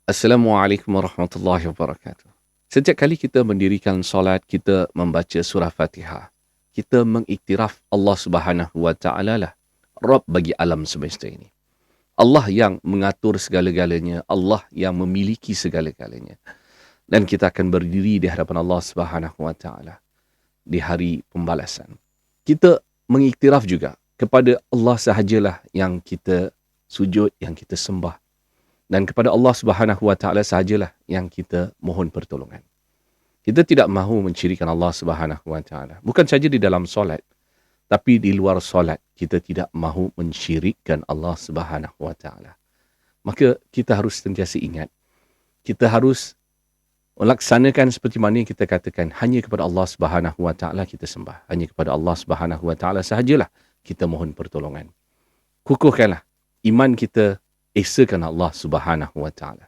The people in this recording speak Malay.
Assalamualaikum warahmatullahi wabarakatuh. Setiap kali kita mendirikan solat, kita membaca surah Fatihah. Kita mengiktiraf Allah Subhanahu wa taala lah Rabb bagi alam semesta ini. Allah yang mengatur segala-galanya, Allah yang memiliki segala-galanya. Dan kita akan berdiri di hadapan Allah Subhanahu wa taala di hari pembalasan. Kita mengiktiraf juga kepada Allah sahajalah yang kita sujud, yang kita sembah. Dan kepada Allah Subhanahu wa taala sahajalah yang kita mohon pertolongan. Kita tidak mahu mencirikan Allah Subhanahu wa taala. Bukan saja di dalam solat, tapi di luar solat kita tidak mahu mensyirikkan Allah Subhanahu wa taala. Maka kita harus sentiasa ingat, kita harus melaksanakan seperti mana yang kita katakan, hanya kepada Allah Subhanahu wa taala kita sembah. Hanya kepada Allah Subhanahu wa taala sahajalah kita mohon pertolongan. Kukuhkanlah iman kita, esakan Allah Subhanahu wa taala.